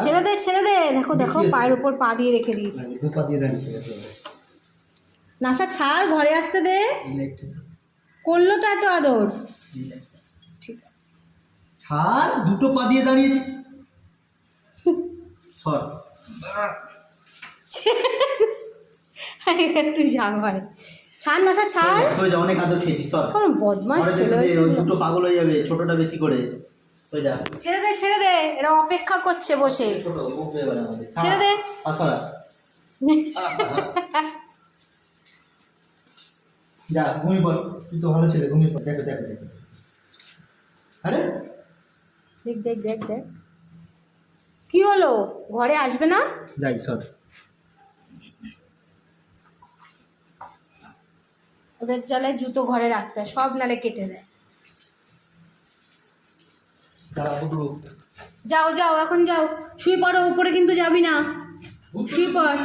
ছেড়ে দে ছেড়ে দে, দেখো দেখো পায়ের উপর পা দিয়ে রেখে দিয়েছি। দু পা দিয়ে দাঁড়িয়েছে। নাসা ছাড়, ঘরে আসতে দে। করলো তো এত আদর। ঠিক আছে ছাড়, দুটো পা দিয়ে দাঁড়িয়েছে। সর। তুই যা ঘরে, ছাড় নাসা ছাড়। হয়ে যা, অনেক আদর খেয়েছি, সর। কোন বদমাস ছেলে হয়েছে। দুটো পাগল হয়ে যাবে, ছোটটা বেশি করে। হয়ে যা। ছেড়ে দে ছেড়ে দে, এরা অপেক্ষা করছে বসে। ছোট মুখ বেয়ে গেল আমাদের। ছেড়ে দে। আসরা। যা ঘুমিয়ে পড়, তুই তো ভালো ছেলে, ঘুমিয়ে পড়। দেখো দেখো দেখো, আরে দেখ দেখ দেখ দেখ, কি হলো, ঘরে আসবে না? যাই, সর। ওদের চলে জুতো ঘরে রাখতে হয়, সব নালে কেটে দেয়। দাঁড়া বুদরু। যাও যাও এখন যাও, শুয়ে পড়ো, উপরে কিন্তু যাবি না, শুয়ে পড়।